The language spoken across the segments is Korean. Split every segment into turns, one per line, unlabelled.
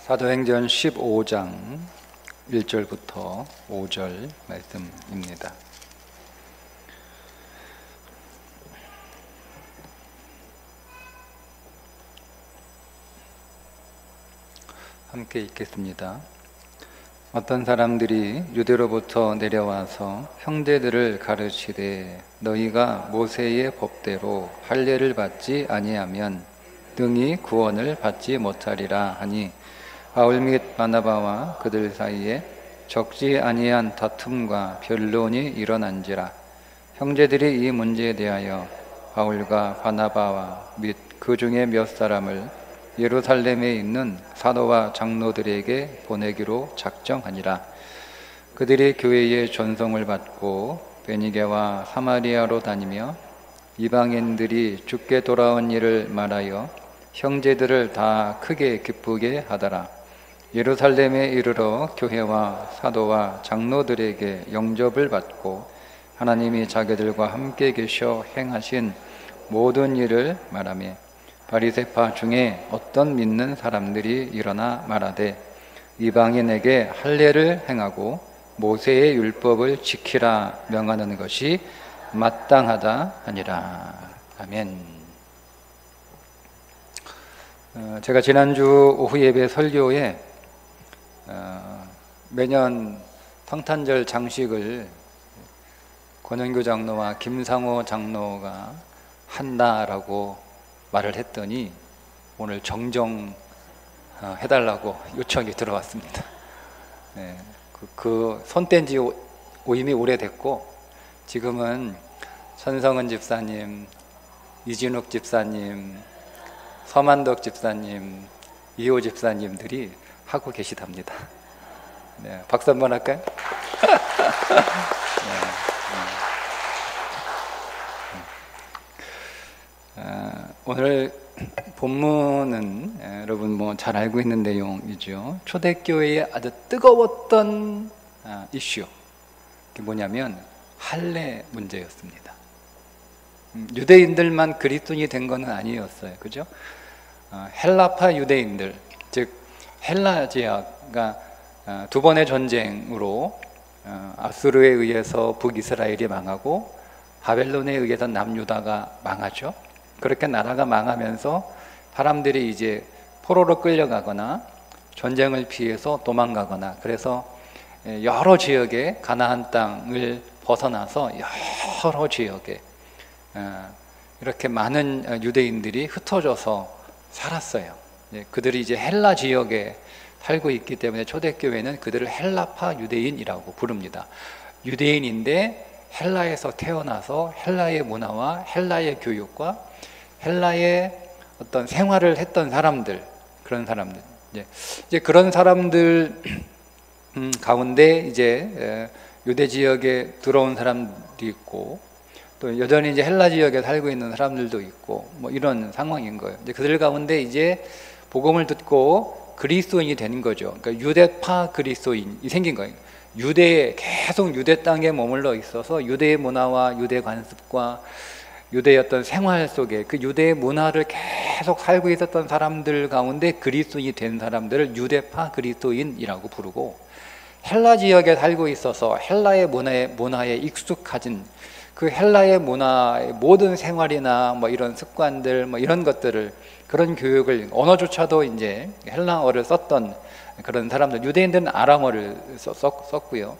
사도행전 15장 1절부터 5절 말씀입니다. 함께 읽겠습니다. 어떤 사람들이 유대로부터 내려와서 형제들을 가르치되 너희가 모세의 법대로 할례를 받지 아니하면 등이 구원을 받지 못하리라 하니 바울 및 바나바와 그들 사이에 적지 아니한 다툼과 변론이 일어난지라. 형제들이 이 문제에 대하여 바울과 바나바와 및 그 중에 몇 사람을 예루살렘에 있는 사도와 장로들에게 보내기로 작정하니라. 그들이 교회의 전송을 받고 베니게와 사마리아로 다니며 이방인들이 죽게 돌아온 일을 말하여 형제들을 다 크게 기쁘게 하더라. 예루살렘에 이르러 교회와 사도와 장로들에게 영접을 받고 하나님이 자기들과 함께 계셔 행하신 모든 일을 말하며 바리새파 중에 어떤 믿는 사람들이 일어나 말하되 이방인에게 할례를 행하고 모세의 율법을 지키라 명하는 것이 마땅하다 하니라. 아멘. 제가 지난주 오후 예배 설교에 매년 성탄절 장식을 권영교 장로와 김상호 장로가 한다라고 말을 했더니 오늘 정정 해달라고 요청이 들어왔습니다. 네, 그 손뗀 지 이미 오래됐고 지금은 천성은 집사님, 이진욱 집사님, 서만덕 집사님, 이호 집사님들이 하고 계시답니다. 네, 박수 한번 할까요? 오늘 본문은 여러분 뭐 잘 알고 있는 내용이죠. 초대교회의 아주 뜨거웠던 이슈, 그게 뭐냐면 할례 문제였습니다. 유대인들만 그리스도인이 된 것은 아니었어요. 그죠? 헬라파 유대인들, 즉 헬라 지역가 두 번의 전쟁으로 아수르에 의해서 북이스라엘이 망하고 바벨론에 의해서 남유다가 망하죠. 그렇게 나라가 망하면서 사람들이 이제 포로로 끌려가거나 전쟁을 피해서 도망가거나, 그래서 여러 지역에 가나안 땅을 벗어나서 여러 지역에 이렇게 많은 유대인들이 흩어져서 살았어요. 그들이 이제 헬라 지역에 살고 있기 때문에 초대교회는 그들을 헬라파 유대인이라고 부릅니다. 유대인인데 헬라에서 태어나서 헬라의 문화와 헬라의 교육과 헬라의 어떤 생활을 했던 사람들, 그런 사람들, 이제 그런 사람들 가운데 이제 유대 지역에 들어온 사람도 있고, 또 여전히 이제 헬라 지역에 살고 있는 사람들도 있고, 뭐 이런 상황인 거예요. 이제 그들 가운데 이제 복음을 듣고 그리스도인이 되는 거죠. 그러니까 유대파 그리스도인이 생긴 거예요. 계속 유대 땅에 머물러 있어서 유대의 문화와 유대 관습과 유대의 어떤 생활 속에 그 유대의 문화를 계속 살고 있었던 사람들 가운데 그리스도인이 된 사람들을 유대파 그리스도인이라고 부르고, 헬라 지역에 살고 있어서 헬라의 문화에 익숙해진 그 헬라의 문화의 모든 생활이나 뭐 이런 습관들, 뭐 이런 것들을, 그런 교육을, 언어조차도 이제 헬라어를 썼던 그런 사람들, 유대인들은 아람어를 썼고요.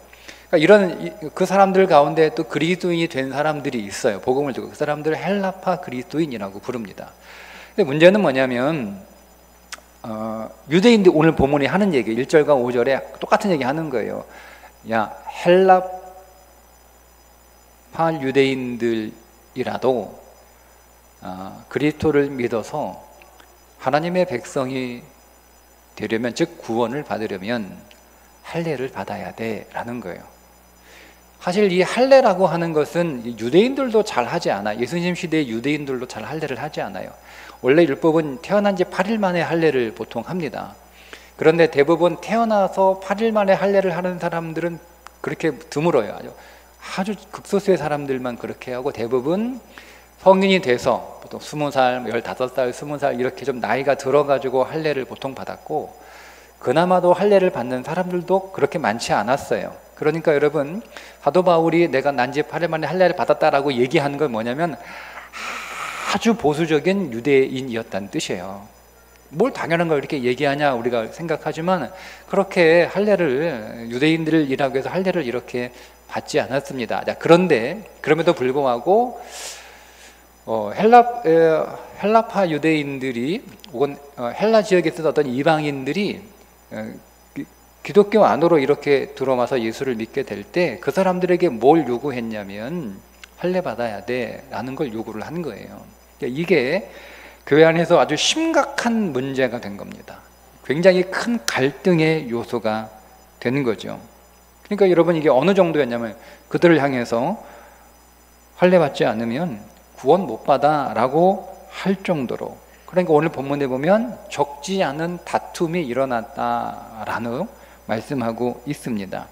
그러니까 이런 그 사람들 가운데 또 그리스도인이 된 사람들이 있어요. 복음을 듣고 그 사람들을 헬라파 그리스도인이라고 부릅니다. 근데 문제는 뭐냐면 유대인들, 오늘 본문이 하는 얘기 1절과 5절에 똑같은 얘기 하는 거예요. 야, 헬라파 유대인들이라도 그리스도를 믿어서 하나님의 백성이 되려면, 즉 구원을 받으려면 할례를 받아야 돼 라는 거예요. 사실 이 할례라고 하는 것은 유대인들도 잘 하지 않아요. 예수님 시대의 유대인들도 잘 할례를 하지 않아요. 원래 율법은 태어난 지 8일 만에 할례를 보통 합니다. 그런데 대부분 태어나서 8일 만에 할례를 하는 사람들은 그렇게 드물어요. 아주 극소수의 사람들만 그렇게 하고, 대부분 성인이 돼서 보통 20살, 15살, 20살 이렇게 좀 나이가 들어가지고 할례를 보통 받았고, 그나마도 할례를 받는 사람들도 그렇게 많지 않았어요. 그러니까 여러분, 사도 바울이 내가 난지 8일 만에 할례를 받았다라고 얘기하는 건 뭐냐면 아주 보수적인 유대인이었다는 뜻이에요. 뭘 당연한 걸 이렇게 얘기하냐 우리가 생각하지만 그렇게 할례를, 유대인들이라고 해서 할례를 이렇게 받지 않았습니다. 자, 그런데 그럼에도 불구하고 헬라파 유대인들이 혹은 헬라 지역에 있었던 어떤 이방인들이 기독교 안으로 이렇게 들어와서 예수를 믿게 될 때 그 사람들에게 뭘 요구했냐면 할례 받아야 돼 라는 걸 요구를 한 거예요. 이게 교회 안에서 아주 심각한 문제가 된 겁니다. 굉장히 큰 갈등의 요소가 되는 거죠. 그러니까 여러분, 이게 어느 정도였냐면 그들을 향해서 할례 받지 않으면 구원 못 받아 라고 할 정도로, 그러니까 오늘 본문에 보면 적지 않은 다툼이 일어났다라는 말씀하고 있습니다.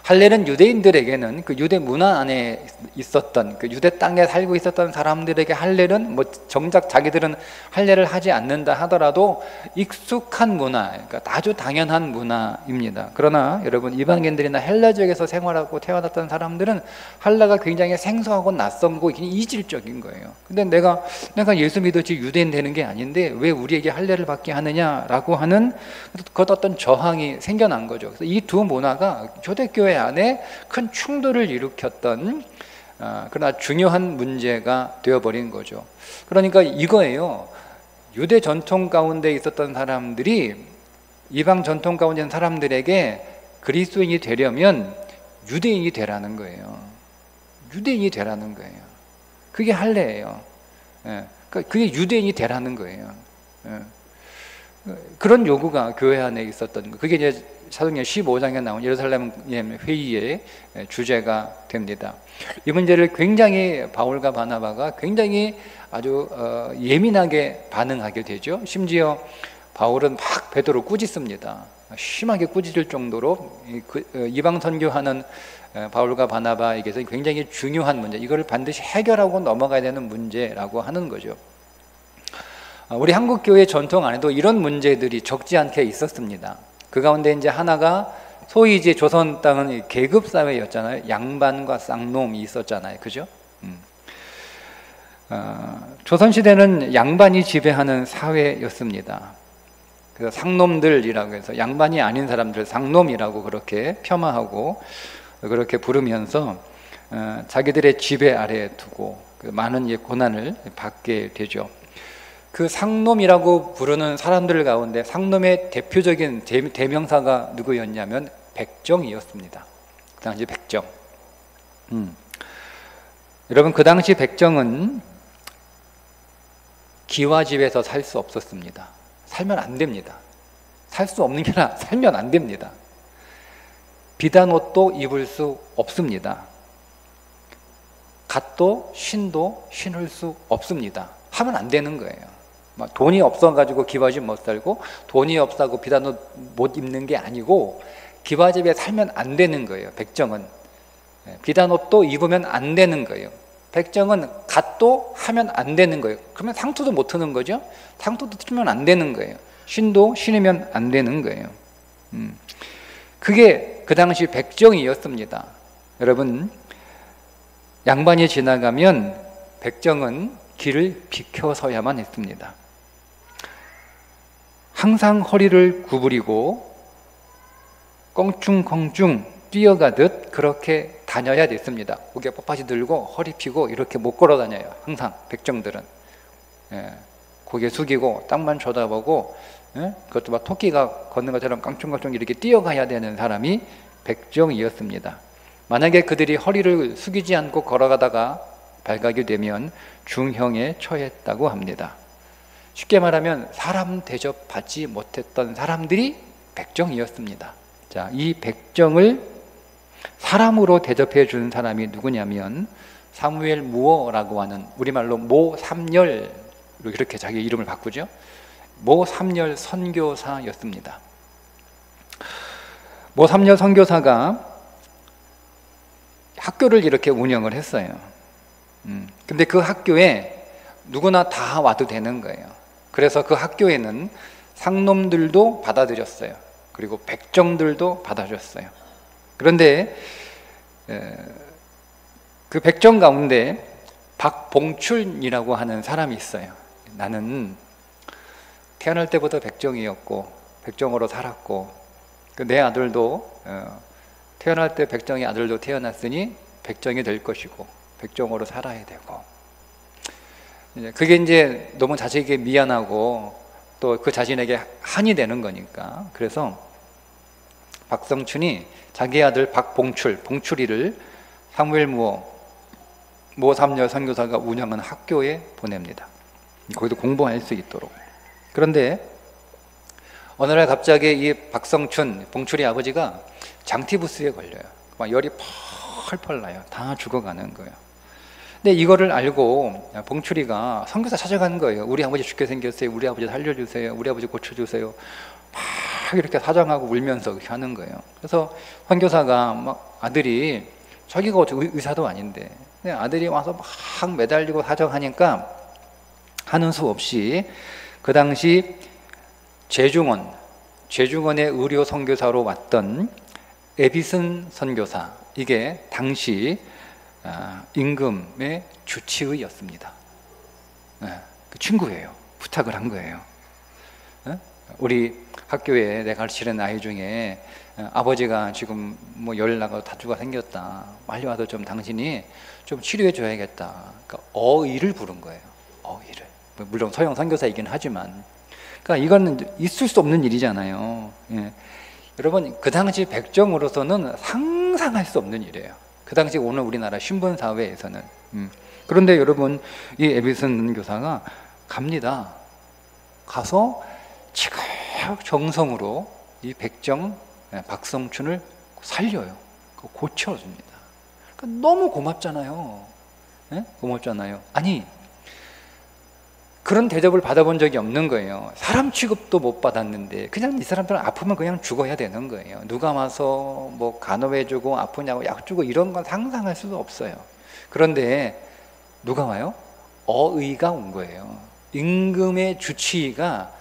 할례는 유대인들에게는 그 유대 문화 안에 있었던, 그 유대 땅에 살고 있었던 사람들에게 할례는 뭐 정작 자기들은 할례를 하지 않는다 하더라도 익숙한 문화, 그러니까 아주 당연한 문화입니다. 그러나 여러분, 이방인들이나 헬라 지역에서 생활하고 태어났던 사람들은 할례가 굉장히 생소하고 낯선고 이질적인 거예요. 근데 내가 예수 믿었지 유대인 되는 게 아닌데 왜 우리에게 할례를 받게 하느냐라고 하는 그 어떤 저항이 생겨난 거죠. 그래서 이 두 문화가 초대교회 안에 큰 충돌을 일으켰던 그러나 중요한 문제가 되어버린 거죠. 그러니까 이거예요. 유대 전통 가운데 있었던 사람들이 이방 전통 가운데 있는 사람들에게 그리스도인이 되려면 유대인이 되라는 거예요. 유대인이 되라는 거예요. 그게 할례예요. 그게 유대인이 되라는 거예요. 그런 요구가 교회 안에 있었던 거예요. 그게 이제 사도행전 15장에 나온 예루살렘 회의의 주제가 됩니다. 이 문제를 굉장히 바울과 바나바가 굉장히 아주 예민하게 반응하게 되죠. 심지어 바울은 막 베드로를 꾸짖습니다. 심하게 꾸짖을 정도로 이방 선교하는 바울과 바나바에게서 굉장히 중요한 문제, 이거를 반드시 해결하고 넘어가야 되는 문제라고 하는 거죠. 우리 한국 교회 전통 안에도 이런 문제들이 적지 않게 있었습니다. 그 가운데 이제 하나가 소위 이제 조선 땅은 계급 사회였잖아요. 양반과 쌍놈이 있었잖아요, 그죠? 조선 시대는 양반이 지배하는 사회였습니다. 그래서 상놈들이라고 해서 양반이 아닌 사람들 상놈이라고 그렇게 폄하하고 그렇게 부르면서 자기들의 지배 아래에 두고 많은 고난을 받게 되죠. 그 상놈이라고 부르는 사람들 가운데 상놈의 대표적인 대명사가 누구였냐면 백정이었습니다. 그 당시 백정. 여러분, 그 당시 백정은 기와집에서 살 수 없었습니다. 살면 안 됩니다. 살 수 없는 게 아니라 살면 안 됩니다. 비단 옷도 입을 수 없습니다. 갓도 신도 신을 수 없습니다. 하면 안 되는 거예요. 돈이 없어가지고 기와집 못 살고 돈이 없어서 비단옷 못 입는 게 아니고 기와집에 살면 안 되는 거예요. 백정은 비단옷도 입으면 안 되는 거예요. 백정은 갓도 하면 안 되는 거예요. 그러면 상투도 못 트는 거죠. 상투도 틀면 안 되는 거예요. 신도 신으면 안 되는 거예요. 그게 그 당시 백정이었습니다. 여러분, 양반이 지나가면 백정은 길을 비켜서야만 했습니다. 항상 허리를 구부리고 껑충껑충 뛰어가듯 그렇게 다녀야 됐습니다. 고개 뻣뻣이 들고 허리 펴고 이렇게 못 걸어 다녀요. 항상 백정들은 고개 숙이고 땅만 쳐다보고 그것도 막 토끼가 걷는 것처럼 깡충깡충 이렇게 뛰어가야 되는 사람이 백정이었습니다. 만약에 그들이 허리를 숙이지 않고 걸어가다가 발각이 되면 중형에 처했다고 합니다. 쉽게 말하면 사람 대접받지 못했던 사람들이 백정이었습니다. 자, 이 백정을 사람으로 대접해 준 사람이 누구냐면 사무엘 무어라고 하는, 우리말로 모삼열로 이렇게 자기 이름을 바꾸죠. 모삼열 선교사였습니다. 모삼열 선교사가 학교를 이렇게 운영을 했어요. 근데 그 학교에 누구나 다 와도 되는 거예요. 그래서 그 학교에는 상놈들도 받아들였어요. 그리고 백정들도 받아줬어요. 그런데 그 백정 가운데 박봉출이라고 하는 사람이 있어요. 나는 태어날 때부터 백정이었고 백정으로 살았고 내 아들도 태어날 때 백정의 아들도 태어났으니 백정이 될 것이고 백정으로 살아야 되고, 그게 이제 너무 자식에게 미안하고 또 그 자신에게 한이 되는 거니까, 그래서 박성춘이 자기 아들 봉출이를 사무엘 모삼녀 선교사가 운영하는 학교에 보냅니다. 거기도 공부할 수 있도록. 그런데 어느 날 갑자기 이 봉출이 아버지가 장티부스에 걸려요. 막 열이 펄펄 나요. 다 죽어가는 거예요. 근데 이거를 알고 봉출이가 선교사 찾아가는 거예요. 우리 아버지 죽게 생겼어요. 우리 아버지 살려주세요. 우리 아버지 고쳐주세요. 막 이렇게 사정하고 울면서 이렇게 하는 거예요. 그래서 선교사가 막 아들이, 자기가 의사도 아닌데 아들이 와서 막 매달리고 사정하니까 하는 수 없이 그 당시 제중원의 의료 선교사로 왔던 에비슨 선교사, 이게 당시 임금의 주치의였습니다. 그 친구예요. 부탁을 한 거예요. 우리 학교에 내가 가르치는 아이 중에 아버지가 지금 뭐 열 나가서 다투가 생겼다. 빨리 와서 좀 당신이 좀 치료해 줘야겠다. 그러니까 어의를 부른 거예요. 어의를. 물론 서양 선교사이긴 하지만, 그러니까 이거는 있을 수 없는 일이잖아요. 예. 여러분, 그 당시 백정으로서는 상상할 수 없는 일이에요. 그 당시 오늘 우리나라 신분 사회에서는. 그런데 여러분, 이 에비슨 교사가 갑니다. 가서 정성으로 이 백정 박성춘을 살려요. 고쳐줍니다. 그러니까 너무 고맙잖아요. 네? 고맙잖아요. 아니, 그런 대접을 받아본 적이 없는 거예요. 사람 취급도 못 받았는데 그냥 이 사람들은 아프면 그냥 죽어야 되는 거예요. 누가 와서 뭐 간호해주고 아프냐고 약 주고 이런 건 상상할 수도 없어요. 그런데 누가 와요? 어의가 온 거예요. 임금의 주치의가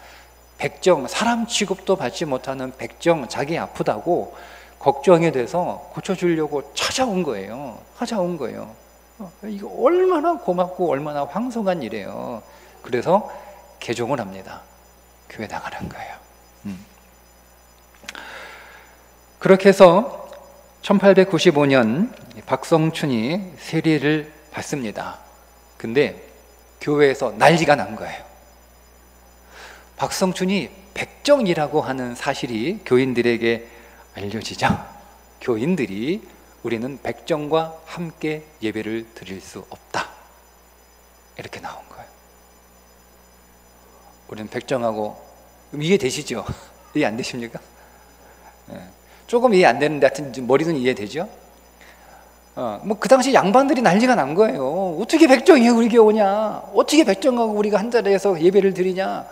백정, 사람 취급도 받지 못하는 백정, 자기 아프다고 걱정이 돼서 고쳐주려고 찾아온 거예요. 이거 얼마나 고맙고 얼마나 황송한 일이에요. 그래서 개종을 합니다. 교회 나가는 거예요. 그렇게 해서 1895년 박성춘이 세례를 받습니다. 근데 교회에서 난리가 난 거예요. 박성춘이 백정이라고 하는 사실이 교인들에게 알려지자 교인들이 우리는 백정과 함께 예배를 드릴 수 없다, 이렇게 나온 거예요. 우리는 백정하고, 이해되시죠? 이해 안 되십니까? 네. 조금 이해 안 되는데 하여튼 머리는 이해되죠? 뭐 그 당시 양반들이 난리가 난 거예요. 어떻게 백정이 우리 교회 오냐? 어떻게 백정하고 우리가 한 자리에서 예배를 드리냐?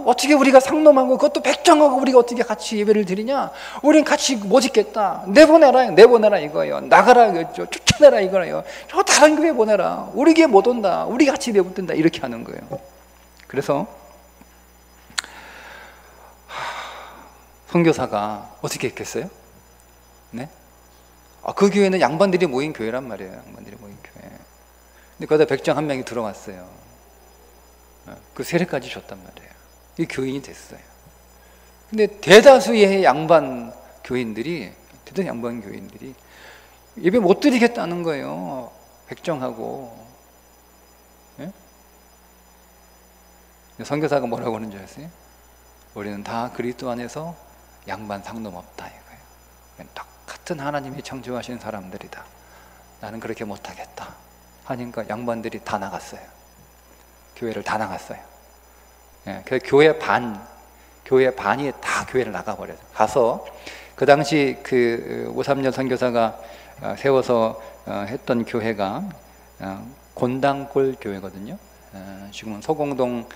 어떻게 우리가 상놈하고 그것도 백정하고 우리가 어떻게 같이 예배를 드리냐? 우린 같이 못 있겠다. 내보내라 이거예요. 나가라 이거죠. 쫓아내라 이거예요. 저 다른 교회 보내라. 우리 교회 못 온다. 우리 같이 예배 못 든다. 이렇게 하는 거예요. 그래서 선교사가 어떻게 했겠어요? 네? 그 교회는 양반들이 모인 교회란 말이에요. 양반들이 모인 교회. 근데 거기다 백정 한 명이 들어갔어요. 그 세례까지 줬단 말이에요. 이 교인이 됐어요. 근데 대다수의 양반 교인들이 예배 못 드리겠다는 거예요. 백정하고. 네? 선교사가 뭐라고 하는 줄 아세요? 우리는 다 그리스도 안에서 양반 상놈 없다 이거예요. 똑같은 하나님이 창조하신 사람들이다. 나는 그렇게 못하겠다 하니까 양반들이 다 나갔어요. 교회를 다 나갔어요. 예, 그 교회 반이 다 교회를 나가버려요. 가서 그 당시 그 오삼년 선교사가 세워서 했던 교회가 곤당골 교회거든요. 지금은 서공동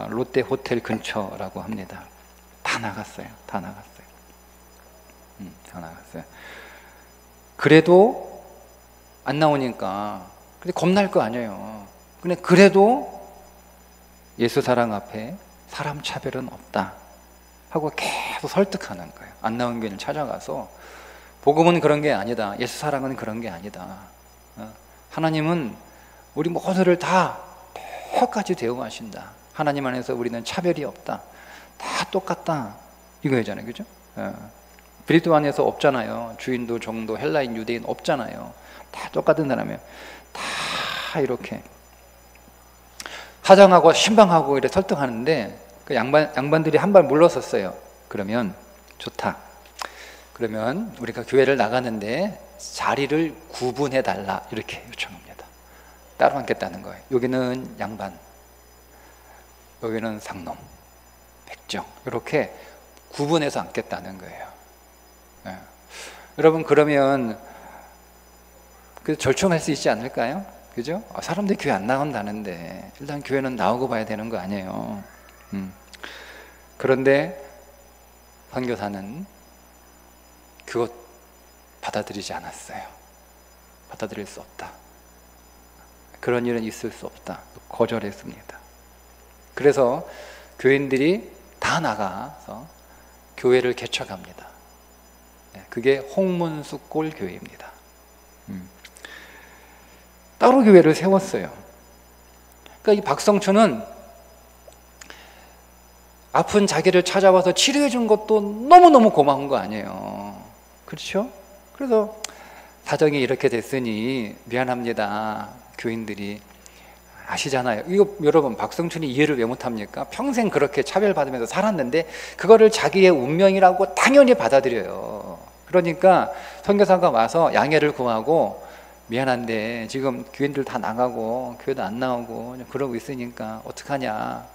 롯데 호텔 근처라고 합니다. 다 나갔어요. 그래도 안 나오니까 근데 겁날 거 아니에요. 근데 그래도 예수 사랑 앞에 사람 차별은 없다. 하고 계속 설득하는 거예요. 안 나온 교인을 찾아가서 복음은 그런 게 아니다. 예수 사랑은 그런 게 아니다. 하나님은 우리 모두를 다 똑같이 대우하신다. 하나님 안에서 우리는 차별이 없다. 다 똑같다. 이거잖아요. 그죠? 그리스도 안에서 없잖아요. 주인도 종도 헬라인 유대인 없잖아요. 다 똑같은 사람이에요. 다 이렇게 하장하고 신방하고 이렇게 설득하는데 그 양반들이 한 발 물러섰어요. 그러면 좋다. 그러면 우리가 교회를 나가는데 자리를 구분해 달라 이렇게 요청합니다. 따로 앉겠다는 거예요. 여기는 양반, 여기는 상놈, 백정 이렇게 구분해서 앉겠다는 거예요. 여러분 그러면 그 절충할 수 있지 않을까요? 그죠? 사람들이 교회 안 나온다는데 일단 교회는 나오고 봐야 되는 거 아니에요. 그런데 선교사는 그것 받아들이지 않았어요. 받아들일 수 없다. 그런 일은 있을 수 없다. 거절했습니다. 그래서 교인들이 다 나가서 교회를 개척합니다. 그게 홍문숙골 교회입니다. 따로 교회를 세웠어요. 그러니까 이 박성춘은 아픈 자기를 찾아와서 치료해 준 것도 너무너무 고마운 거 아니에요. 그렇죠? 그래서 사정이 이렇게 됐으니 미안합니다. 교인들이 아시잖아요. 이거 여러분 박성춘이 이해를 왜 못합니까? 평생 그렇게 차별받으면서 살았는데 그거를 자기의 운명이라고 당연히 받아들여요. 그러니까 선교사가 와서 양해를 구하고 미안한데 지금 교인들 다 나가고 교회도 안 나오고 그러고 있으니까 어떡하냐.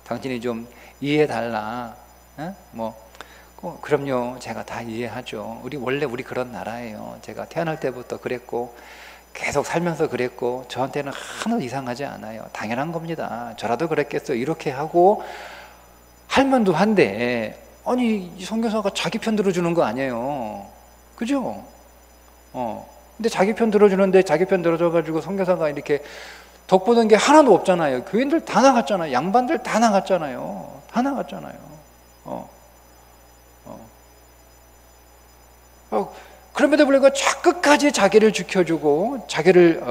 당신이 좀 이해해달라. 그럼요. 제가 다 이해하죠. 원래 우리 그런 나라예요. 제가 태어날 때부터 그랬고 계속 살면서 그랬고 저한테는 하나도 이상하지 않아요. 당연한 겁니다. 저라도 그랬겠어요. 이렇게 하고 할 만도 한데 아니 이 선교사가 자기 편 들어주는 거 아니에요. 그죠? 근데 자기 편 들어주는데 자기 편 들어줘가지고 선교사가 이렇게 덕보는 게 하나도 없잖아요. 교인들 다 나갔잖아요. 양반들 다 나갔잖아요. 다 나갔잖아요. 그럼에도 불구하고 끝까지 자기를 지켜주고 자기를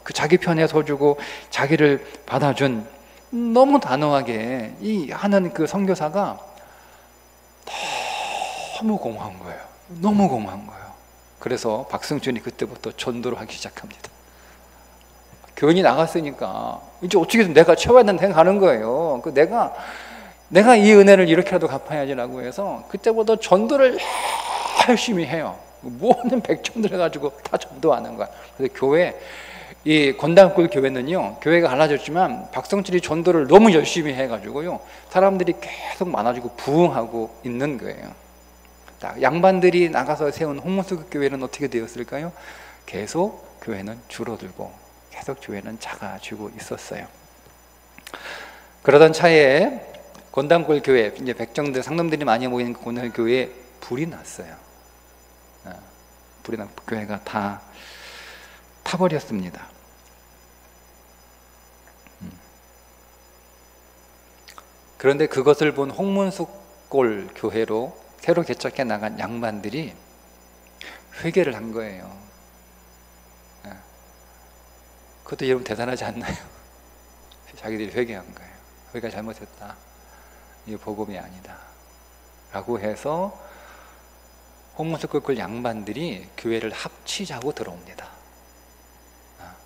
그 자기 편에 서주고 자기를 받아준 너무 단호하게 이 하는 그 선교사가 너무 고마운 거예요. 너무 고마운 거예요. 그래서 박승준이 그때부터 전도를 하기 시작합니다. 교인이 나갔으니까 이제 어떻게든 내가 채워야 된다는 생각하는 거예요. 내가 이 은혜를 이렇게라도 갚아야지라고 해서 그때부터 전도를 열심히 해요. 모든 백정들 해가지고 다 전도하는 거야. 그래서 이 권단골 교회는요, 교회가 갈라졌지만 박성철이 전도를 너무 열심히 해가지고요, 사람들이 계속 많아지고 부흥하고 있는 거예요. 자, 양반들이 나가서 세운 홍문숙 교회는 어떻게 되었을까요? 계속 교회는 줄어들고 계속 교회는 작아지고 있었어요. 그러던 차에 권단골 교회, 이제 백정들, 상놈들이 많이 모이는 권단골 교회에 불이 났어요. 불이 난 교회가 다 타버렸습니다. 그런데 그것을 본 홍문숙골 교회로 새로 개척해 나간 양반들이 회개를 한 거예요. 그것도 여러분 대단하지 않나요? 자기들이 회개한 거예요. 우리가 잘못했다. 이게 복음이 아니다. 라고 해서 홍문숙골 양반들이 교회를 합치자고 들어옵니다.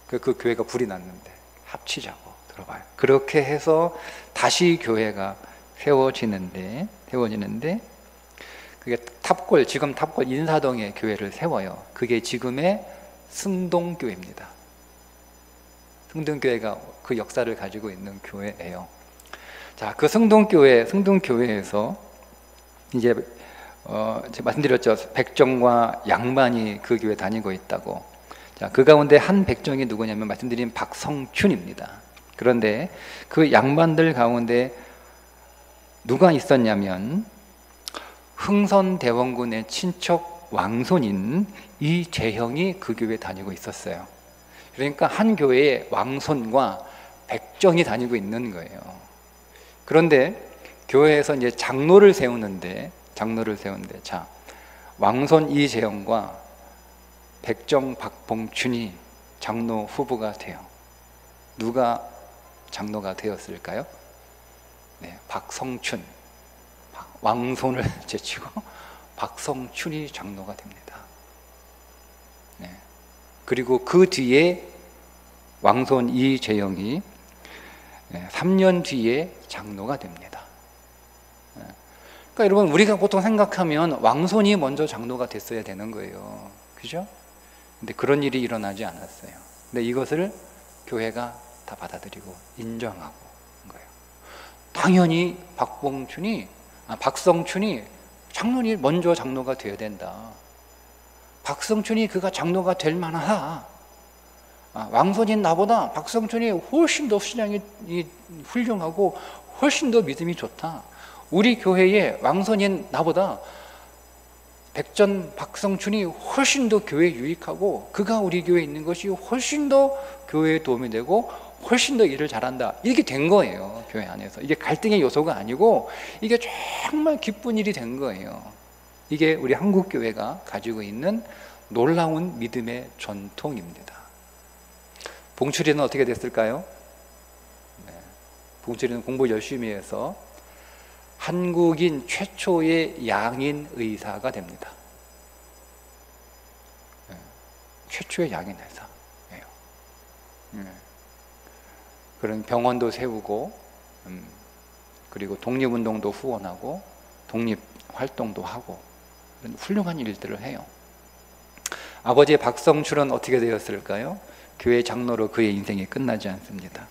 그 교회가 불이 났는데 합치자고 들어봐요. 그렇게 해서 다시 교회가 세워지는데 그게 지금 탑골 인사동에 교회를 세워요. 그게 지금의 승동교회입니다. 승동교회가 그 역사를 가지고 있는 교회예요. 자, 그 승동교회에서 이제 제가 말씀드렸죠. 백정과 양반이 그 교회 다니고 있다고. 자, 그 가운데 한 백정이 누구냐면 말씀드린 박성춘입니다. 그런데 그 양반들 가운데 누가 있었냐면 흥선대원군의 친척 왕손인 이재형이 그 교회에 다니고 있었어요. 그러니까 한 교회에 왕손과 백정이 다니고 있는 거예요. 그런데 교회에서 이제 장로를 세우는데 자, 왕손 이재영과 백정 박봉춘이 장로 후보가 돼요. 누가 장로가 되었을까요? 네, 박성춘. 왕손을 제치고 박성춘이 장로가 됩니다. 네. 그리고 그 뒤에 왕손 이재영이 3년 뒤에 장로가 됩니다. 그러니까 여러분, 우리가 보통 생각하면 왕손이 먼저 장로가 됐어야 되는 거예요. 그죠? 근데 그런 일이 일어나지 않았어요. 근데 이것을 교회가 다 받아들이고 인정하고 한 거예요. 당연히 박성춘이 장로니 먼저 장로가 되어야 된다. 박성춘이 그가 장로가 될 만하다. 왕손인 나보다 박성춘이 훨씬 더 신앙이 훌륭하고 훨씬 더 믿음이 좋다. 우리 교회에 왕손인 나보다 박성춘이 훨씬 더 교회에 유익하고 그가 우리 교회에 있는 것이 훨씬 더 교회에 도움이 되고 훨씬 더 일을 잘한다. 이렇게 된 거예요. 교회 안에서. 이게 갈등의 요소가 아니고 이게 정말 기쁜 일이 된 거예요. 이게 우리 한국 교회가 가지고 있는 놀라운 믿음의 전통입니다. 봉출이는 어떻게 됐을까요? 봉출이는 공부 열심히 해서 한국인 최초의 양인 의사가 됩니다. 최초의 양인 의사예요. 그런 병원도 세우고, 그리고 독립운동도 후원하고, 독립활동도 하고, 그런 훌륭한 일들을 해요. 아버지 박성출은 어떻게 되었을까요? 교회 장로로 그의 인생이 끝나지 않습니다.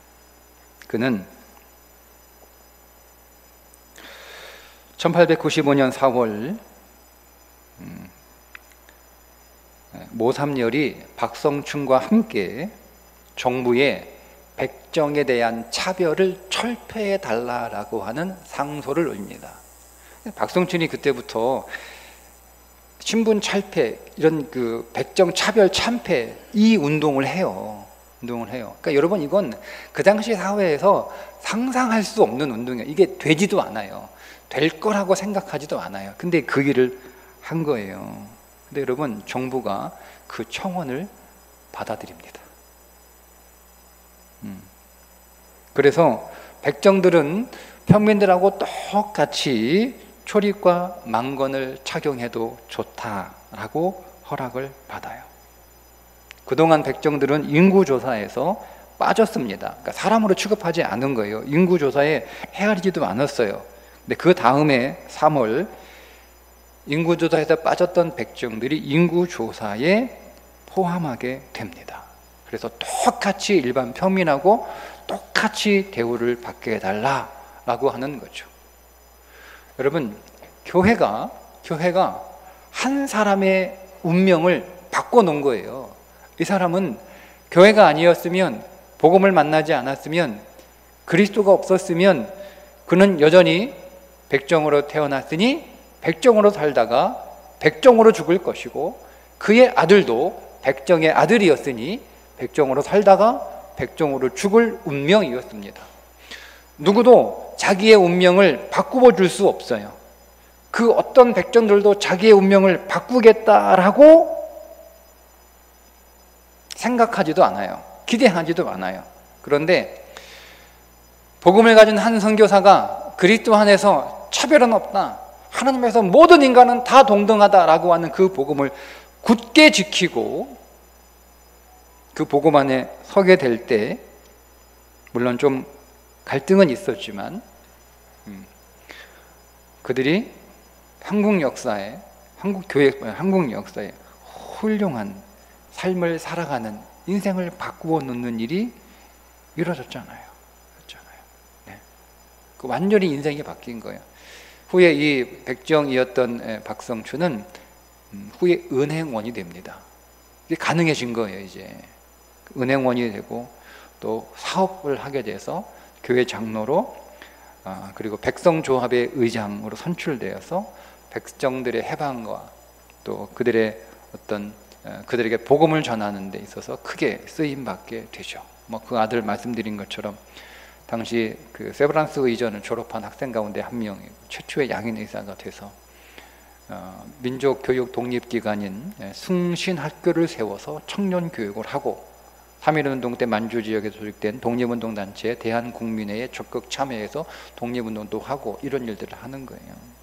그는 1895년 4월 모삼열이 박성춘과 함께 정부에 백정에 대한 차별을 철폐해 달라라고 하는 상소를 올립니다. 박성춘이 그때부터 신분 철폐, 이런 그 백정 차별 참패 이 운동을 해요. 그러니까 여러분, 이건 그 당시 사회에서 상상할 수 없는 운동이에요. 이게 되지도 않아요. 될 거라고 생각하지도 않아요. 근데 그 일을 한 거예요. 근데 여러분, 정부가 그 청원을 받아들입니다. 그래서 백정들은 평민들하고 똑같이 초립과 망건을 착용해도 좋다라고 허락을 받아요. 그동안 백정들은 인구조사에서 빠졌습니다. 그러니까 사람으로 취급하지 않은 거예요. 인구조사에 헤아리지도 않았어요. 근데 그 다음에 3월 인구조사에서 빠졌던 백정들이 인구조사에 포함하게 됩니다. 그래서 똑같이 일반 평민하고 똑같이 대우를 받게 해달라라고 하는 거죠. 여러분, 교회가 한 사람의 운명을 바꿔놓은 거예요. 이 사람은 교회가 아니었으면, 복음을 만나지 않았으면, 그리스도가 없었으면 그는 여전히 백정으로 태어났으니 백정으로 살다가 백정으로 죽을 것이고, 그의 아들도 백정의 아들이었으니 백정으로 살다가 백정으로 죽을 운명이었습니다. 누구도 자기의 운명을 바꾸어 줄 수 없어요. 그 어떤 백정들도 자기의 운명을 바꾸겠다라고 생각하지도 않아요. 기대하지도 않아요. 그런데 복음을 가진 한 선교사가 그리스도 안에서 차별은 없다, 하나님에서 모든 인간은 다 동등하다라고 하는 그 복음을 굳게 지키고 그 복음 안에 서게 될 때, 물론 좀 갈등은 있었지만 그들이 한국 역사에 훌륭한 삶을 살아가는, 인생을 바꾸어 놓는 일이 이루어졌잖아요. 네. 완전히 인생이 바뀐 거예요. 후에 이 백정이었던 박성춘은 후에 은행원이 됩니다. 이게 가능해진 거예요. 이제 은행원이 되고 또 사업을 하게 돼서 교회 장로로, 그리고 백성조합의 의장으로 선출되어서 백정들의 해방과 또 그들의 그들에게 복음을 전하는 데 있어서 크게 쓰임 받게 되죠. 그 아들 말씀드린 것처럼 당시 그 세브란스 의전을 졸업한 학생 가운데 한 명이 최초의 양인 의사가 돼서 민족 교육 독립기관인 숭신학교를 세워서 청년 교육을 하고 3.1운동 때 만주 지역에 조직된 독립운동 단체 대한국민회에 적극 참여해서 독립운동도 하고 이런 일들을 하는 거예요.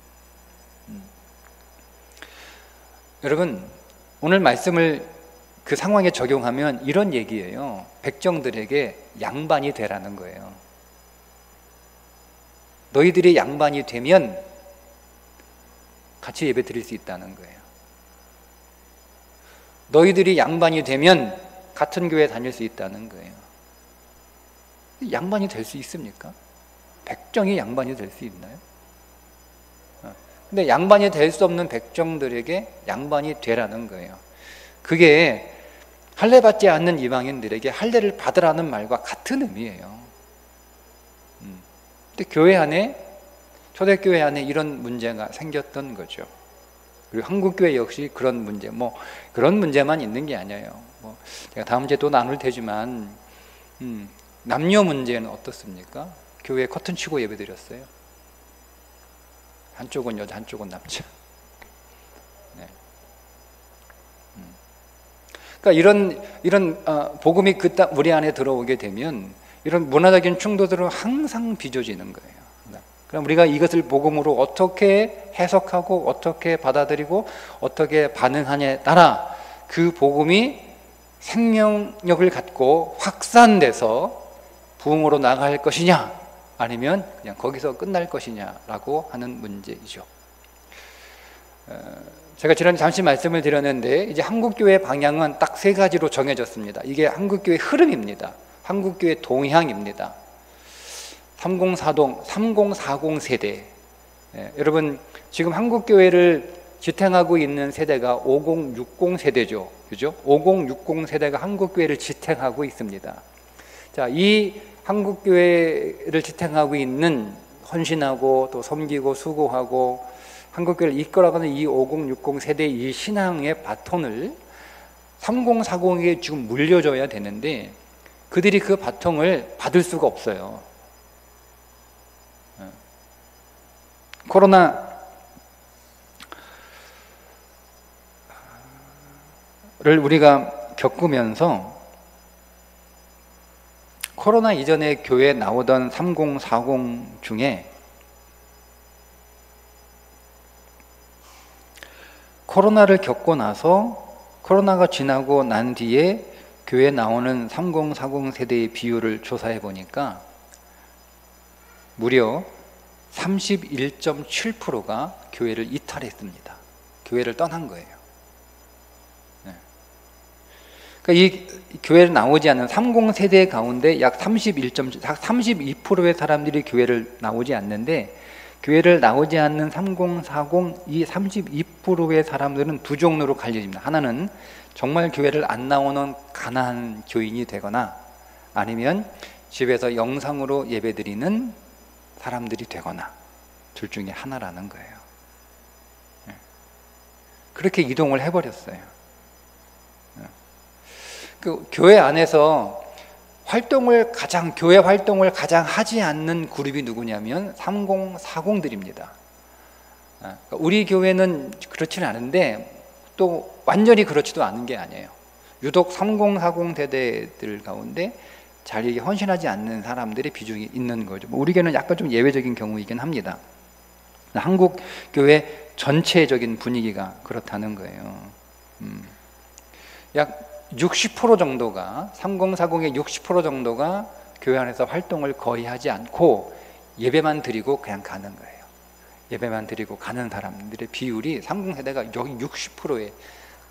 여러분, 오늘 말씀을 그 상황에 적용하면 이런 얘기예요. 백정들에게 양반이 되라는 거예요. 너희들이 양반이 되면 같이 예배 드릴 수 있다는 거예요. 너희들이 양반이 되면 같은 교회 다닐 수 있다는 거예요. 양반이 될 수 있습니까? 백정이 양반이 될 수 있나요? 근데 양반이 될 수 없는 백정들에게 양반이 되라는 거예요. 그게 할례 받지 않는 이방인들에게 할례를 받으라는 말과 같은 의미예요. 근데 교회 안에, 초대교회 안에 이런 문제가 생겼던 거죠. 그리고 한국교회 역시 그런 문제, 그런 문제만 있는 게 아니에요. 제가 다음 주에 또 나눌 테지만 남녀 문제는 어떻습니까? 교회에 커튼 치고 예배 드렸어요. 한쪽은 여자, 한쪽은 남자. 네. 그러니까 이런 복음이 우리 안에 들어오게 되면 이런 문화적인 충돌들은 항상 빚어지는 거예요. 그럼 우리가 이것을 복음으로 어떻게 해석하고 어떻게 받아들이고 어떻게 반응하냐에 따라 그 복음이 생명력을 갖고 확산돼서 부흥으로 나갈 것이냐 아니면 그냥 거기서 끝날 것이냐라고 하는 문제이죠. 제가 지난주에 잠시 말씀을 드렸는데 이제 한국교회 방향은 딱 세 가지로 정해졌습니다. 이게 한국교회 흐름입니다. 한국교회 동향입니다. 3040 세대. 여러분, 지금 한국교회를 지탱하고 있는 세대가 5060 세대죠. 그죠? 5060 세대가 한국교회를 지탱하고 있습니다. 자, 이 한국교회를 지탱하고 있는 헌신하고 또 섬기고 수고하고 한국교회를 이끌어가는 이 5060 세대의 이 신앙의 바톤을 3040에게 지금 물려줘야 되는데 그들이 그 바통을 받을 수가 없어요. 코로나를 우리가 겪으면서 코로나 이전에 교회에 나오던 3040 중에 코로나를 겪고 나서 코로나가 지나고 난 뒤에 교회에 나오는 3040 세대의 비율을 조사해 보니까 무려 31.7%가 교회를 이탈했습니다. 교회를 떠난 거예요. 그러니까 이 교회를 나오지 않는 30세대 가운데 약 32%의 사람들이 교회를 나오지 않는데 교회를 나오지 않는 3040 이 32%의 사람들은 두 종류로 갈려집니다. 하나는 정말 교회를 안 나오는 가난한 교인이 되거나 아니면 집에서 영상으로 예배드리는 사람들이 되거나 둘 중에 하나라는 거예요. 그렇게 이동을 해버렸어요. 그 교회 안에서 교회 활동을 가장 하지 않는 그룹이 누구냐면 3040들입니다. 우리 교회는 그렇지는 않은데 또 완전히 그렇지도 않은 게 아니에요. 유독 3040 세대들 가운데 자리에 헌신하지 않는 사람들의 비중이 있는 거죠. 우리 교회는 약간 좀 예외적인 경우이긴 합니다. 한국 교회 전체적인 분위기가 그렇다는 거예요. 약 60% 정도가 3040의 60% 정도가 교회 안에서 활동을 거의 하지 않고 예배만 드리고 그냥 가는 거예요. 예배만 드리고 가는 사람들의 비율이 30세대가 여기 60%에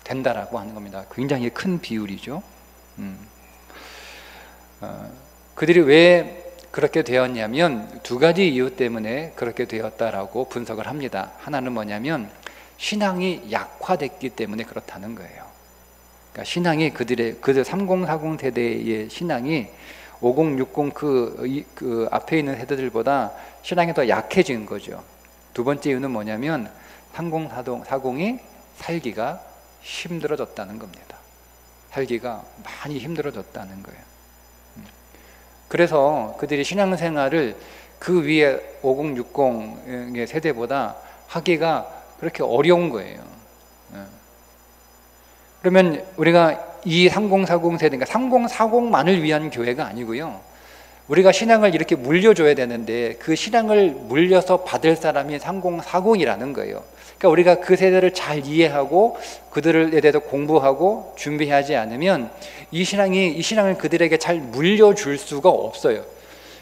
된다라고 하는 겁니다. 굉장히 큰 비율이죠. 그들이 왜 그렇게 되었냐면 두 가지 이유 때문에 그렇게 되었다라고 분석을 합니다. 하나는 뭐냐면 신앙이 약화됐기 때문에 그렇다는 거예요. 그러니까 신앙이 그들 3040 세대의 신앙이 5060 그 앞에 있는 세대들보다 신앙이 더 약해진 거죠. 두 번째 이유는 뭐냐면 3040이 살기가 힘들어졌다는 겁니다. 살기가 많이 힘들어졌다는 거예요. 그래서 그들이 신앙생활을 그 위에 5060의 세대보다 하기가 그렇게 어려운 거예요. 그러면 우리가 이 3040 세대, 그러니까 3040만을 위한 교회가 아니고요, 우리가 신앙을 이렇게 물려줘야 되는데 그 신앙을 물려서 받을 사람이 3040이라는 거예요. 그러니까 우리가 그 세대를 잘 이해하고 그들에 대해서 공부하고 준비하지 않으면 이 신앙을 그들에게 잘 물려줄 수가 없어요.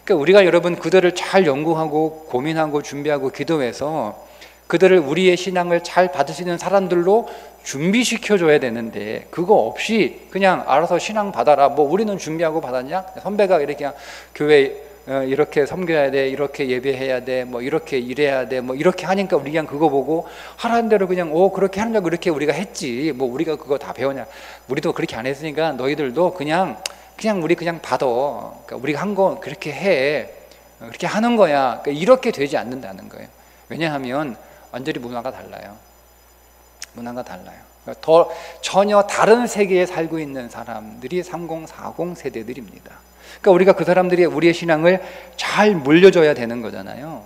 그러니까 우리가 여러분 그들을 잘 연구하고 고민하고 준비하고 기도해서 그들을 우리의 신앙을 잘 받을 수 있는 사람들로 준비시켜줘야 되는데, 그거 없이 그냥 알아서 신앙 받아라, 뭐 우리는 준비하고 받았냐? 선배가 이렇게 그냥 교회 이렇게 섬겨야 돼, 이렇게 예배해야 돼, 뭐 이렇게 일해야 돼, 뭐 이렇게 하니까 우리 그냥 그거 보고 하라는 대로 그냥 그렇게 하느냐고 그렇게 우리가 했지, 뭐 우리가 그거 다 배웠냐? 우리도 그렇게 안 했으니까 너희들도 그냥 우리 그냥 받아, 그러니까 우리가 한 거 그렇게 해, 그렇게 하는 거야. 그러니까 이렇게 되지 않는다는 거예요. 왜냐하면 완전히 문화가 달라요. 문화가 달라요. 그러니까 전혀 다른 세계에 살고 있는 사람들이 3040 세대들입니다. 그러니까 우리가 그 사람들이 우리의 신앙을 잘 물려줘야 되는 거잖아요.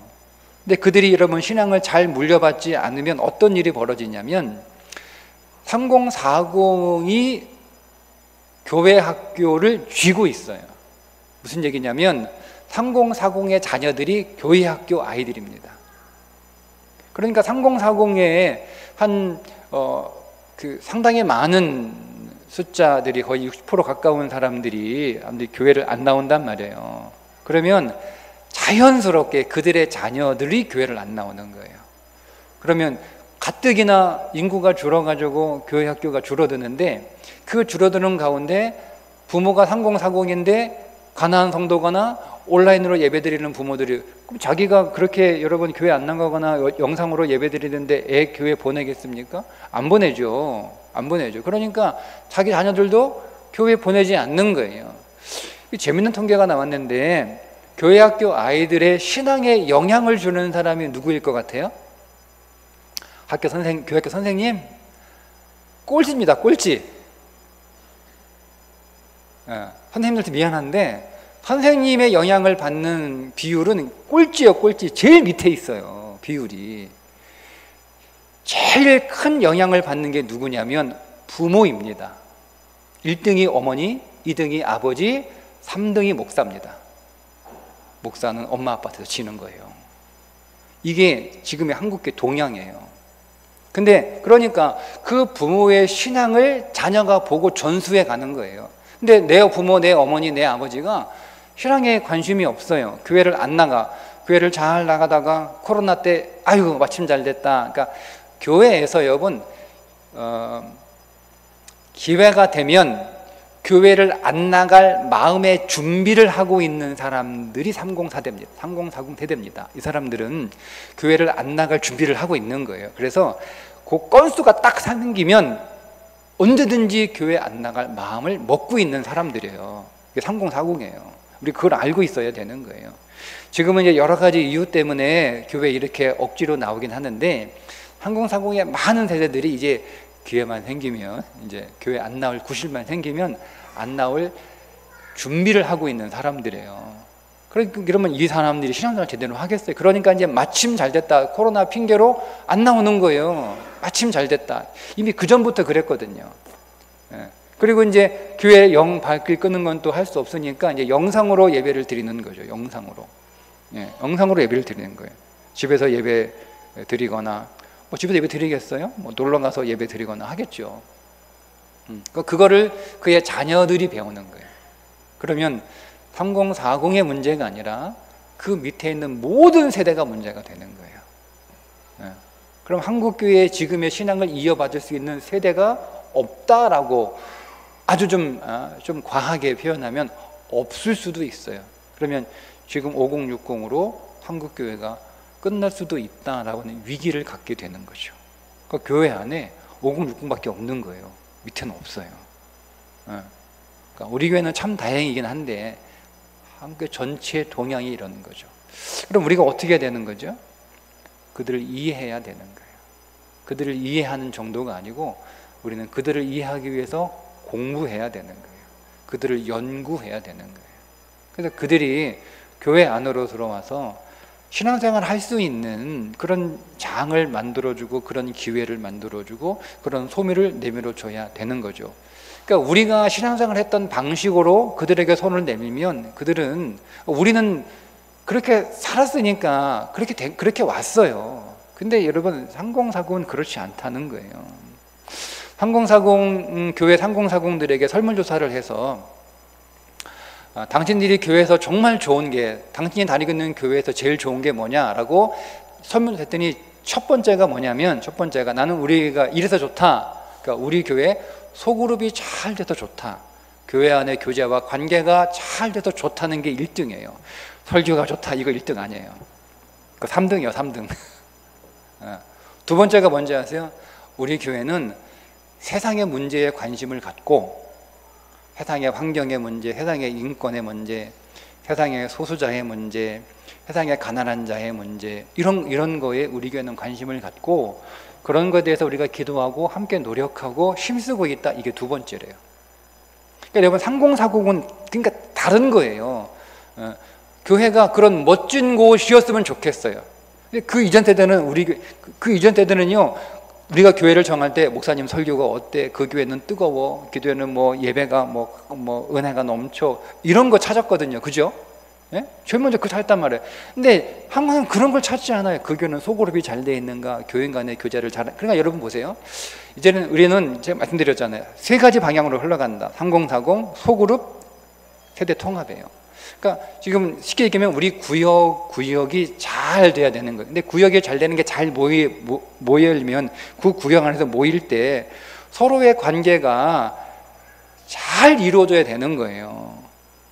근데 그들이 여러분 신앙을 잘 물려받지 않으면 어떤 일이 벌어지냐면 3040이 교회 학교를 쥐고 있어요. 무슨 얘기냐면 3040의 자녀들이 교회 학교 아이들입니다. 그러니까 3040에 상당히 많은 숫자들이 거의 60% 가까운 사람들이 교회를 안 나온단 말이에요. 그러면 자연스럽게 그들의 자녀들이 교회를 안 나오는 거예요. 그러면 가뜩이나 인구가 줄어가지고 교회 학교가 줄어드는데, 그 줄어드는 가운데 부모가 3040인데 가난한 성도거나 온라인으로 예배드리는 부모들이, 그럼 자기가 그렇게 여러분 교회 안 나가거나 영상으로 예배드리는데 애 교회 보내겠습니까? 안 보내죠. 안 보내죠. 그러니까 자기 자녀들도 교회 보내지 않는 거예요. 재밌는 통계가 나왔는데 교회 학교 아이들의 신앙에 영향을 주는 사람이 누구일 것 같아요? 교회 학교 선생님? 꼴찌입니다. 꼴찌. 선생님들한테 미안한데 선생님의 영향을 받는 비율은 꼴찌예요. 꼴찌. 제일 밑에 있어요. 비율이. 제일 큰 영향을 받는 게 누구냐면 부모입니다. 1등이 어머니, 2등이 아버지, 3등이 목사입니다. 목사는 엄마 아빠한테서 지는 거예요. 이게 지금의 한국계 동향이에요. 근데 그러니까 그 부모의 신앙을 자녀가 보고 전수해 가는 거예요. 근데 내 부모, 내 어머니, 내 아버지가 신앙에 관심이 없어요. 교회를 안 나가. 교회를 잘 나가다가 코로나 때 아이고 마침 잘 됐다. 그러니까 교회에서 여러분 기회가 되면 교회를 안 나갈 마음의 준비를 하고 있는 사람들이 3040세대입니다. 3040세대입니다. 이 사람들은 교회를 안 나갈 준비를 하고 있는 거예요. 그래서 그 건수가 딱 생기면 언제든지 교회 안 나갈 마음을 먹고 있는 사람들이에요. 이게 3040이에요. 우리 그걸 알고 있어야 되는 거예요. 지금은 이제 여러 가지 이유 때문에 교회 이렇게 억지로 나오긴 하는데 3040의 많은 세대들이 이제 기회만 생기면, 이제 교회 안 나올 구실만 생기면 안 나올 준비를 하고 있는 사람들이에요. 그러면 이 사람들이 신앙생활 제대로 하겠어요? 그러니까 이제 마침 잘 됐다. 코로나 핑계로 안 나오는 거예요. 마침 잘 됐다. 이미 그 전부터 그랬거든요. 그리고 이제 교회 밝길 끄는 건 또 할 수 없으니까 이제 영상으로 예배를 드리는 거죠. 영상으로. 영상으로 예배를 드리는 거예요. 집에서 예배 드리거나, 뭐 집에서 예배 드리겠어요? 뭐 놀러 가서 예배 드리거나 하겠죠. 그거를 그의 자녀들이 배우는 거예요. 그러면 3040의 문제가 아니라 그 밑에 있는 모든 세대가 문제가 되는 거예요. 그럼 한국교회의 지금의 신앙을 이어받을 수 있는 세대가 없다라고 아주 좀 과하게 표현하면 없을 수도 있어요. 그러면 지금 5060으로 한국교회가 끝날 수도 있다라는 위기를 갖게 되는 거죠. 그러니까 교회 안에 5060밖에 없는 거예요. 밑에는 없어요. 그러니까 우리 교회는 참 다행이긴 한데 한국교회 전체의 동향이 이러는 거죠. 그럼 우리가 어떻게 해야 되는 거죠? 그들을 이해해야 되는 거예요. 그들을 이해하는 정도가 아니고 우리는 그들을 이해하기 위해서 공부해야 되는 거예요. 그들을 연구해야 되는 거예요. 그래서 그들이 교회 안으로 들어와서 신앙생활을 할 수 있는 그런 장을 만들어주고 그런 기회를 만들어주고 그런 소미를 내밀어줘야 되는 거죠. 그러니까 우리가 신앙생활을 했던 방식으로 그들에게 손을 내밀면 그들은 우리는 그렇게 살았으니까 그렇게 왔어요. 근데 여러분, 상공사공은 그렇지 않다는 거예요. 교회 상공사공들에게 설문조사를 해서 당신들이 교회에서 정말 좋은 게, 당신이 다니고 있는 교회에서 제일 좋은 게 뭐냐라고 설문했더니 첫 번째가 뭐냐면, 첫 번째가 나는 우리가 이래서 좋다. 그러니까 우리 교회 소그룹이 잘 돼서 좋다. 교회 안에 교제와 관계가 잘 돼서 좋다는 게 1등이에요. 설교가 좋다, 이거 1등 아니에요. 그 3등이요, 3등. 두 번째가 뭔지 아세요? 우리 교회는 세상의 문제에 관심을 갖고 세상의 환경의 문제, 세상의 인권의 문제, 세상의 소수자의 문제, 세상의 가난한 자의 문제, 이런 거에 우리 교회는 관심을 갖고 그런 것에 대해서 우리가 기도하고 함께 노력하고 힘쓰고 있다. 이게 두 번째래요. 그러니까 여러분, 상공사공은 그러니까 다른 거예요. 교회가 그런 멋진 곳이었으면 좋겠어요. 그 이전 때들은요, 우리가 교회를 정할 때 목사님 설교가 어때? 그 교회는 뜨거워. 기도회는 뭐 예배가 뭐 은혜가 넘쳐. 이런 거 찾았거든요. 그죠? 예? 제일 먼저 그거 찾았단 말이에요. 근데 항상 그런 걸 찾지 않아요. 그 교회는 소그룹이 잘 돼 있는가? 교인 간의 교제를 그러니까 여러분 보세요. 이제는 우리는 제가 말씀드렸잖아요. 세 가지 방향으로 흘러간다. 3040, 소그룹, 세대 통합이에요. 그러니까 지금 쉽게 얘기하면 우리 구역이 잘 돼야 되는 거예요. 근데 구역이 잘 되는 게 잘 모이려면 그 구역 안에서 모일 때 서로의 관계가 잘 이루어져야 되는 거예요.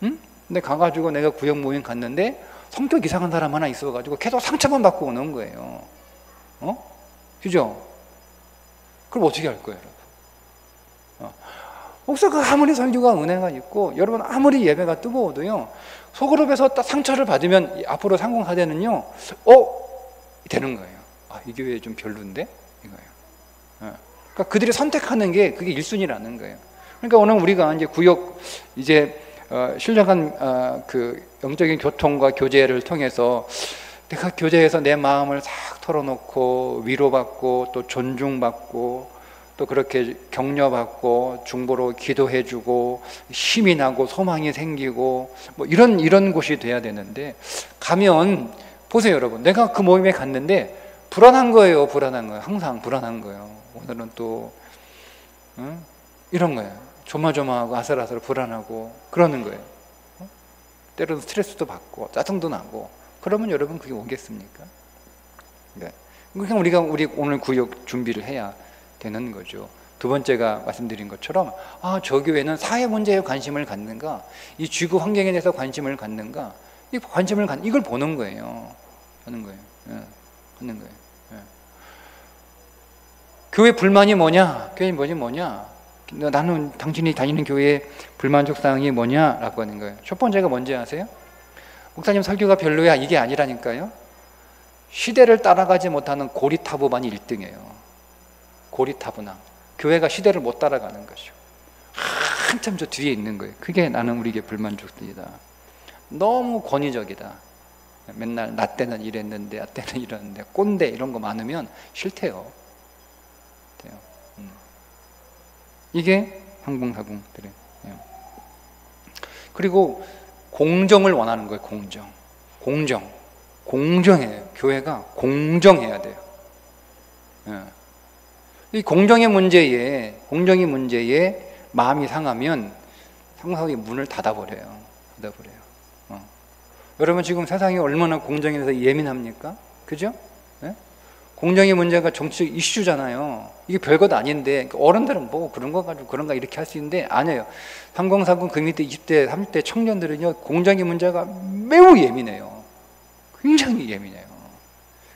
응? 근데 가가지고 내가 구역 모임 갔는데 성격 이상한 사람 하나 있어가지고 계속 상처만 받고 오는 거예요. 그죠? 그럼 어떻게 할 거예요, 여러분? 목사가 아무리 설교가 은혜가 있고 여러분 아무리 예배가 뜨거워도요, 소그룹에서 딱 상처를 받으면 앞으로 상공사대는요 되는 거예요. 이 교회 좀 별론데 이거예요. 그러니까 그들이 선택하는 게 그게 1순위라는 거예요. 그러니까 오늘 우리가 이제 구역 신령한 그 영적인 교통과 교제를 통해서 내가 교제에서 내 마음을 싹 털어놓고 위로받고 또 존중받고 또 그렇게 격려받고 중보로 기도해주고 힘이 나고 소망이 생기고 뭐 이런 곳이 돼야 되는데, 가면 보세요 여러분, 내가 그 모임에 갔는데 불안한 거예요. 항상 불안한 거예요. 오늘은 또 이런 거예요. 조마조마하고 아슬아슬 불안하고 그러는 거예요. 때로는 스트레스도 받고 짜증도 나고. 그러면 여러분 그게 오겠습니까? 그러니까 우리 오늘 구역 준비를 해야 되는 거죠. 두 번째가 말씀드린 것처럼 저 교회는 사회 문제에 관심을 갖는가, 이 지구 환경에 대해서 관심을 갖는가, 이걸 보는 거예요. 보는 거예요. 교회 불만이 뭐냐? 나는 당신이 다니는 교회의 불만족 사항이 뭐냐라고 하는 거예요. 첫 번째가 뭔지 아세요? 목사님 설교가 별로야, 이게 아니라니까요. 시대를 따라가지 못하는 고리타분만이 1등이에요. 고리타분함. 교회가 시대를 못 따라가는 것이죠. 한참 저 뒤에 있는 거예요. 그게 나는 우리에게 불만족이다. 너무 권위적이다. 맨날 나 때는 이랬는데, 나 때는 이랬는데, 꼰대 이런 거 많으면 싫대요. 이게 상공사공들이에요. 그리고 공정을 원하는 거예요. 공정해요. 교회가 공정해야 돼요. 이 공정의 문제에 마음이 상하면 상공사공이 문을 닫아버려요. 여러분 지금 세상이 얼마나 공정에 대해서 예민합니까? 그죠? 공정의 문제가 정치적 이슈잖아요. 이게 별것 아닌데 어른들은 뭐 그런 거 가지고 그런가 이렇게 할 수 있는데 아니에요. 3040 그 밑에 20대 30대 청년들은요, 공정의 문제가 매우 예민해요. 굉장히 예민해요.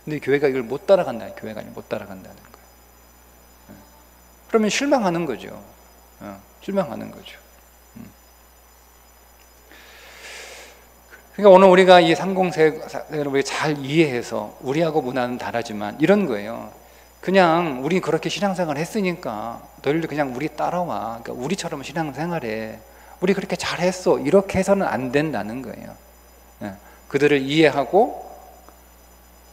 근데 교회가 이걸 못 따라간다는 거예요. 그러면 실망하는 거죠. 그러니까 오늘 우리가 이 상공세를 잘 이해해서, 우리하고 문화는 다르지만 이런 거예요. 그냥 우리 그렇게 신앙생활 했으니까 너희들 그냥 우리 따라와. 그러니까 우리처럼 신앙생활해. 우리 그렇게 잘했어 이렇게 해서는 안 된다는 거예요. 예. 그들을 이해하고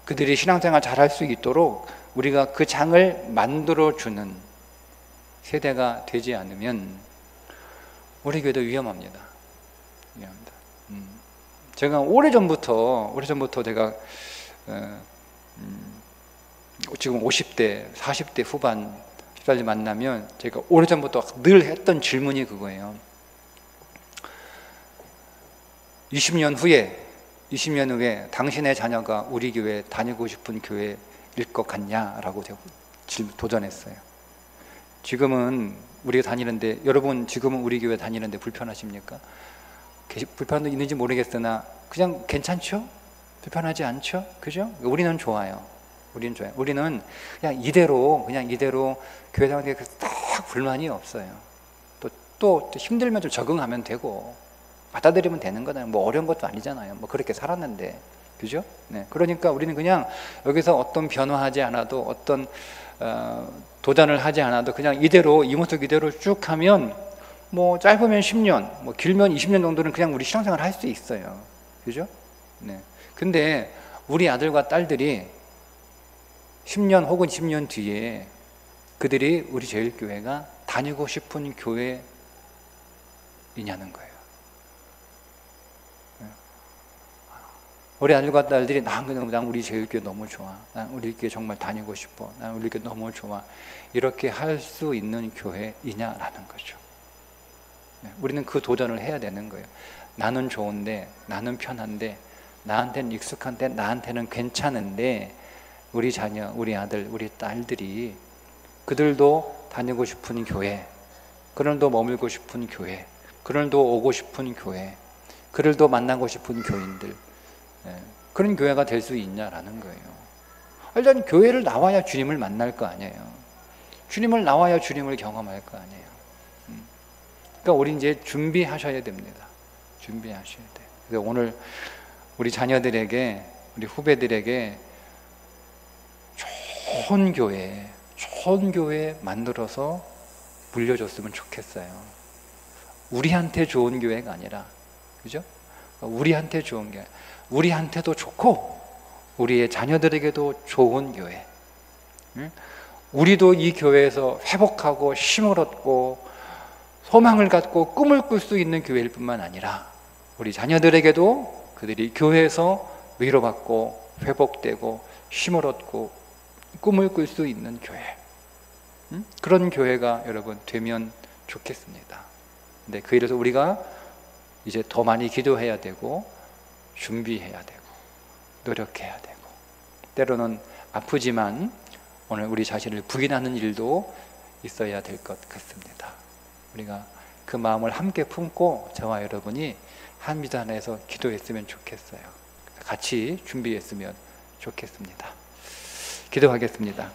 그들이 신앙생활 잘할 수 있도록 우리가 그 장을 만들어주는 세대가 되지 않으면 우리 교회도 위험합니다. 위험합니다. 제가 오래전부터 제가 지금 50대, 40대 후반 집사님 만나면 제가 오래전부터 늘 했던 질문이 그거예요. 20년 후에 당신의 자녀가 우리 교회 다니고 싶은 교회일 것 같냐라고 제가 도전했어요. 지금은 우리가 다니는데, 여러분 지금은 우리 교회 다니는데 불편하십니까? 불편도 있는지 모르겠으나 그냥 괜찮죠? 불편하지 않죠? 그죠? 우리는 좋아요. 우리는 그냥 이대로 교회 다니는 게 딱 불만이 없어요. 또 힘들면 좀 적응하면 되고 받아들이면 되는 거잖아요. 뭐 어려운 것도 아니잖아요. 뭐 그렇게 살았는데, 그죠? 네. 그러니까 우리는 그냥 여기서 어떤 변화하지 않아도, 어떤 도전을 하지 않아도 그냥 이대로 이 모습 이대로 쭉 하면 뭐 짧으면 10년, 뭐 길면 20년 정도는 그냥 우리 신앙생활 할 수 있어요. 그죠? 네. 근데 우리 아들과 딸들이 10년 혹은 10년 뒤에 그들이 우리 제일교회가 다니고 싶은 교회이냐는 거예요. 우리 아들과 딸들이 난 우리 제일교회 너무 좋아, 난 우리 교회 정말 다니고 싶어, 난 우리 교회 너무 좋아, 이렇게 할 수 있는 교회이냐라는 거죠. 우리는 그 도전을 해야 되는 거예요. 나는 좋은데, 나는 편한데, 나한테는 익숙한데, 나한테는 괜찮은데, 우리 자녀, 우리 아들, 우리 딸들이 그들도 다니고 싶은 교회, 그들도 머물고 싶은 교회, 그들도 오고 싶은 교회, 그들도 만나고 싶은 교인들, 그런 교회가 될 수 있냐라는 거예요. 일단 교회를 나와야 주님을 만날 거 아니에요. 주님을 나와야 주님을 경험할 거 아니에요. 그러니까 우리 이제 준비하셔야 됩니다. 준비하셔야 돼요. 그래서 오늘 우리 자녀들에게, 우리 후배들에게 좋은 교회 만들어서 물려줬으면 좋겠어요. 우리한테 좋은 교회가 아니라, 그죠? 우리한테 좋은 교회, 우리한테도 좋고 우리의 자녀들에게도 좋은 교회. 우리도 이 교회에서 회복하고 힘을 얻고 소망을 갖고 꿈을 꿀 수 있는 교회일 뿐만 아니라 우리 자녀들에게도 그들이 교회에서 위로받고 회복되고 힘을 얻고 꿈을 꿀 수 있는 교회, 그런 교회가 여러분 되면 좋겠습니다. 근데 그래서 우리가 이제 더 많이 기도해야 되고 준비해야 되고 노력해야 되고, 때로는 아프지만 오늘 우리 자신을 부인하는 일도 있어야 될 것 같습니다. 우리가 그 마음을 함께 품고 저와 여러분이 한 미도 안에서 기도했으면 좋겠어요. 같이 준비했으면 좋겠습니다. 기도하겠습니다.